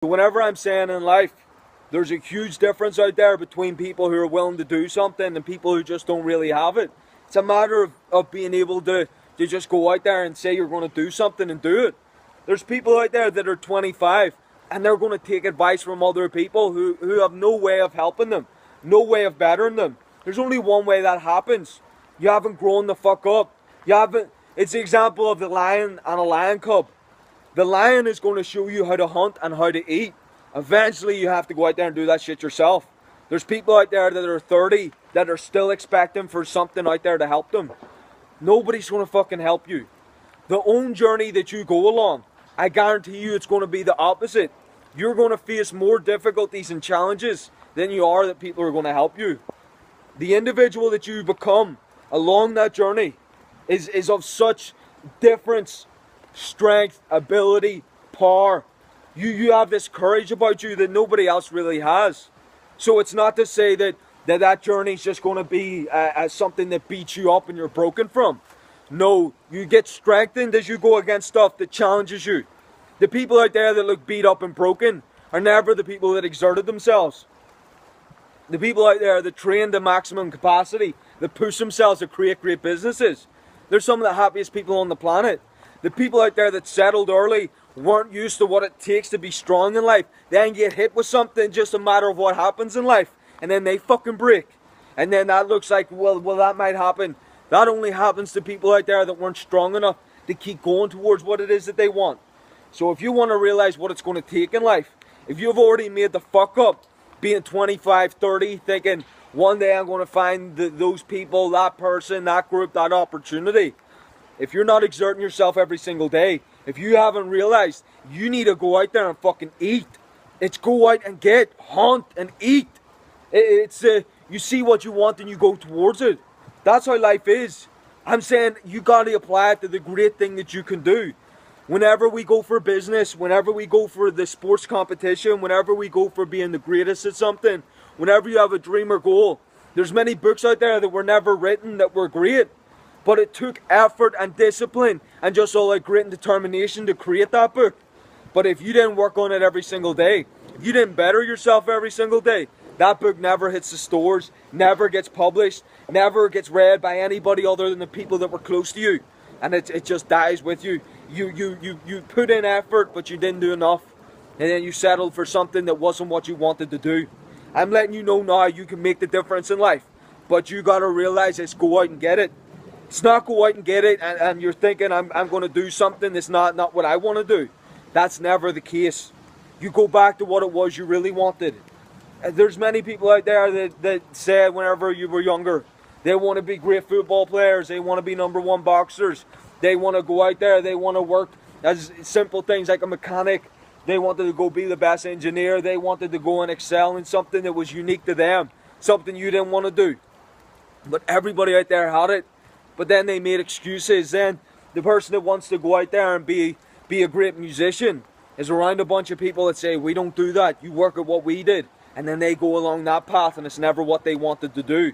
Whenever I'm saying in life, there's a huge difference out there between people who are willing to do something and people who just don't really have it. It's a matter of being able to just go out there and say you're going to do something and do it. There's people out there that are 25 and they're going to take advice from other people who have no way of helping them, no way of bettering them. There's only one way that happens. You haven't grown the fuck up. It's the example of the lion and a lion cub. The lion is going to show you how to hunt and how to eat. Eventually you have to go out there and do that shit yourself. There's people out there that are 30 that are still expecting for something out there to help them. Nobody's going to fucking help you. The own journey that you go along, I guarantee you it's going to be the opposite. You're going to face more difficulties and challenges than you are that people are going to help you. The individual that you become along that journey is of such difference, strength, ability, power. You have this courage about you that nobody else really has. So it's not to say that journey is just going to be something that beats you up and you're broken from. No, you get strengthened as you go against stuff that challenges you. The people out there that look beat up and broken are never the people that exerted themselves. The people out there that train to maximum capacity, that push themselves to create great businesses, they're some of the happiest people on the planet. The people out there that settled early, weren't used to what it takes to be strong in life, then get hit with something, just a matter of what happens in life, and then they fucking break. And then that looks like, well that might happen. That only happens to people out there that weren't strong enough to keep going towards what it is that they want. So if you want to realize what it's going to take in life, if you've already made the fuck up, being 25, 30, thinking one day I'm going to find those people, that person, that group, that opportunity. If you're not exerting yourself every single day, if you haven't realized you need to go out there and fucking eat. It's go out and get, hunt and eat. It's you see what you want and you go towards it. That's how life is. I'm saying you got to apply it to the great thing that you can do. Whenever we go for business, whenever we go for the sports competition, whenever we go for being the greatest at something, whenever you have a dream or goal, there's many books out there that were never written that were great. But it took effort and discipline and just all that grit and determination to create that book. But if you didn't work on it every single day, if you didn't better yourself every single day, that book never hits the stores, never gets published, never gets read by anybody other than the people that were close to you. And it just dies with you. You put in effort, but you didn't do enough. And then you settled for something that wasn't what you wanted to do. I'm letting you know now you can make the difference in life. But you got to realize it's go out and get it. It's not go out and get it and you're thinking I'm going to do something that's not what I want to do. That's never the case. You go back to what it was you really wanted. There's many people out there that said whenever you were younger, they want to be great football players, they want to be #1 boxers, they want to go out there, they want to work as simple things like a mechanic, they wanted to go be the best engineer, they wanted to go and excel in something that was unique to them, something you didn't want to do. But everybody out there had it. But then they made excuses. Then the person that wants to go out there and be a great musician is around a bunch of people that say, we don't do that, you work at what we did. And then they go along that path and it's never what they wanted to do.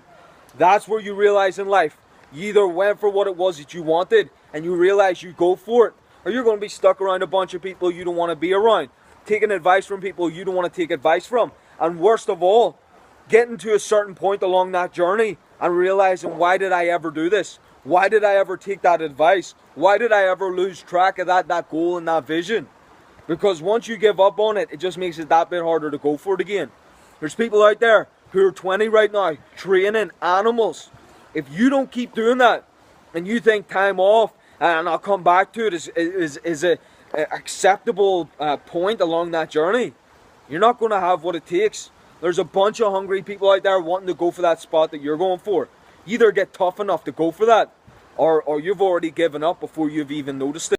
That's where you realize in life, you either went for what it was that you wanted and you realize you go for it, or you're going to be stuck around a bunch of people you don't want to be around, taking advice from people you don't want to take advice from. And worst of all, getting to a certain point along that journey and realizing, why did I ever do this? Why did I ever take that advice? Why did I ever lose track of that goal and that vision? Because once you give up on it, it just makes it that bit harder to go for it again. There's people out there who are 20 right now, training animals. If you don't keep doing that, and you think time off, and I'll come back to it, is a acceptable point along that journey, you're not going to have what it takes. There's a bunch of hungry people out there wanting to go for that spot that you're going for. Either get tough enough to go for that, or you've already given up before you've even noticed it.